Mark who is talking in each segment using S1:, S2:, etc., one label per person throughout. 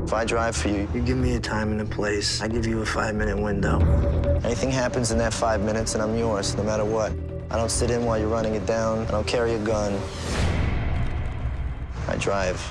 S1: If I drive for you,
S2: You give me a time and a place, I give you a 5-minute window.
S1: anything happens in that 5 minutes and I'm yours, no matter what. I don't sit in while you're running it down. I don't carry a gun. I drive.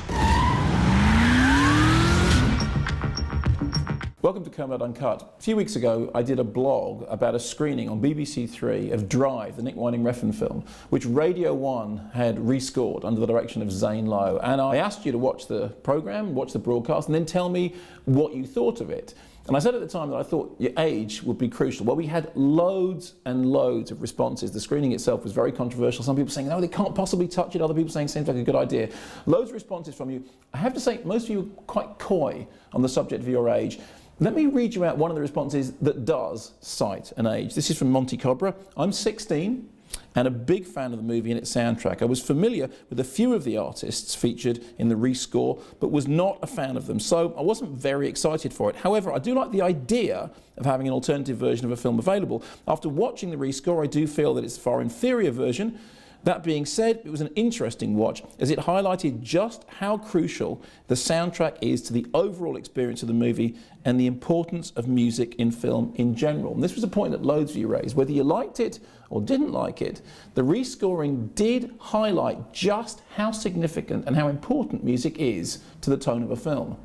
S3: Welcome to Kermode Uncut. A few weeks ago, I did a blog about a screening on BBC Three of Drive, the Nick Winding-Refn film, which Radio 1 had rescored under the direction of Zane Lowe. And I asked you to watch the programme, watch the broadcast, and then tell me what you thought of it. And I said at the time that I thought your age would be crucial. Well, we had loads and loads of responses. The screening itself was very controversial. Some people saying, no, they can't possibly touch it. Other people saying, seems like a good idea. Loads of responses from you. I have to say, most of you are quite coy on the subject of your age. Let me read you out one of the responses that does cite an age. This is from Monty Cobra. I'm 16 and a big fan of the movie and its soundtrack. I was familiar with a few of the artists featured in the rescore, but was not a fan of them, so I wasn't very excited for it. However, I do like the idea of having an alternative version of a film available. After watching the rescore, I do feel that it's a far inferior version. That being said, it was an interesting watch as it highlighted just how crucial the soundtrack is to the overall experience of the movie and the importance of music in film in general. And this was a point that loads of you raised. Whether you liked it or didn't like it, the rescoring did highlight just how significant and how important music is to the tone of a film.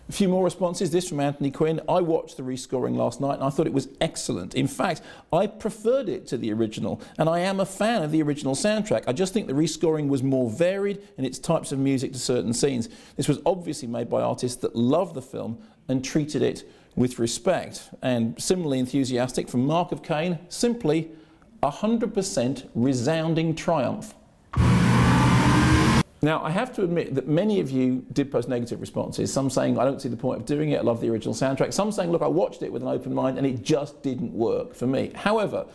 S3: A few more responses. This from Anthony Quinn. I watched the rescoring last night and I thought it was excellent. In fact, I preferred it to the original, and I am a fan of the original soundtrack. I just think the rescoring was more varied in its types of music to certain scenes. This was obviously made by artists that love the film and treated it with respect. And similarly enthusiastic from Mark of Cain, simply 100% resounding triumph. Now, I have to admit that many of you did post negative responses, some saying, I don't see the point of doing it, I love the original soundtrack, some saying, look, I watched it with an open mind and it just didn't work for me. However,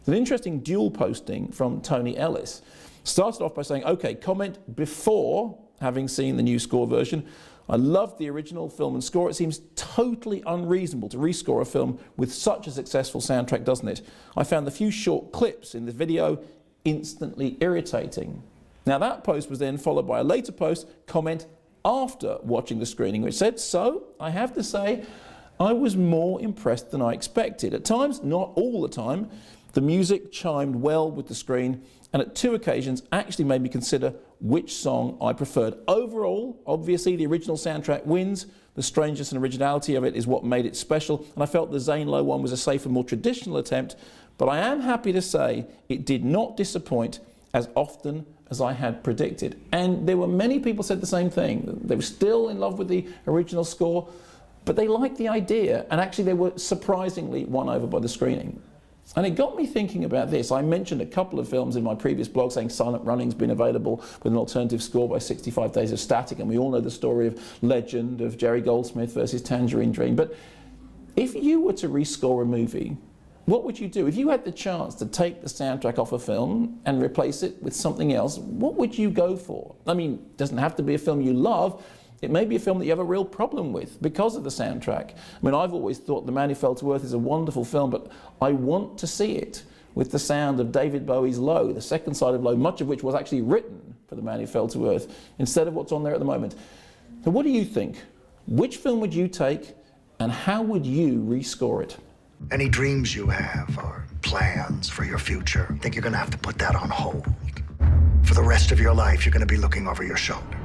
S3: an interesting dual posting from Tony Ellis started off by saying, okay, comment before having seen the new score version. I loved the original film and score. It seems totally unreasonable to rescore a film with such a successful soundtrack, doesn't it? I found the few short clips in the video instantly irritating. Now that post was then followed by a later post comment after watching the screening, which said, so I have to say I was more impressed than I expected. At times, not all the time, the music chimed well with the screen, and at 2 occasions actually made me consider which song I preferred. Overall, obviously the original soundtrack wins. The strangeness and originality of it is what made it special, and I felt the Zane Lowe one was a safer, more traditional attempt, but I am happy to say it did not disappoint as often as I had predicted. And there were many people said the same thing. They were still in love with the original score, but they liked the idea, and actually they were surprisingly won over by the screening. And it got me thinking about this. I mentioned a couple of films in my previous blog saying Silent Running's been available with an alternative score by 65 Days of Static, and we all know the story of Legend, of Jerry Goldsmith versus Tangerine Dream. But if you were to rescore a movie, what would you do? If you had the chance to take the soundtrack off a film and replace it with something else, what would you go for? I mean, it doesn't have to be a film you love. It may be a film that you have a real problem with because of the soundtrack. I mean, I've always thought The Man Who Fell to Earth is a wonderful film, but I want to see it with the sound of David Bowie's Low, the second side of Low, much of which was actually written for The Man Who Fell to Earth, instead of what's on there at the moment. So what do you think? Which film would you take, and how would you rescore it?
S4: Any dreams you have or plans for your future, I think you're gonna have to put that on hold. For the rest of your life, you're gonna be looking over your shoulder.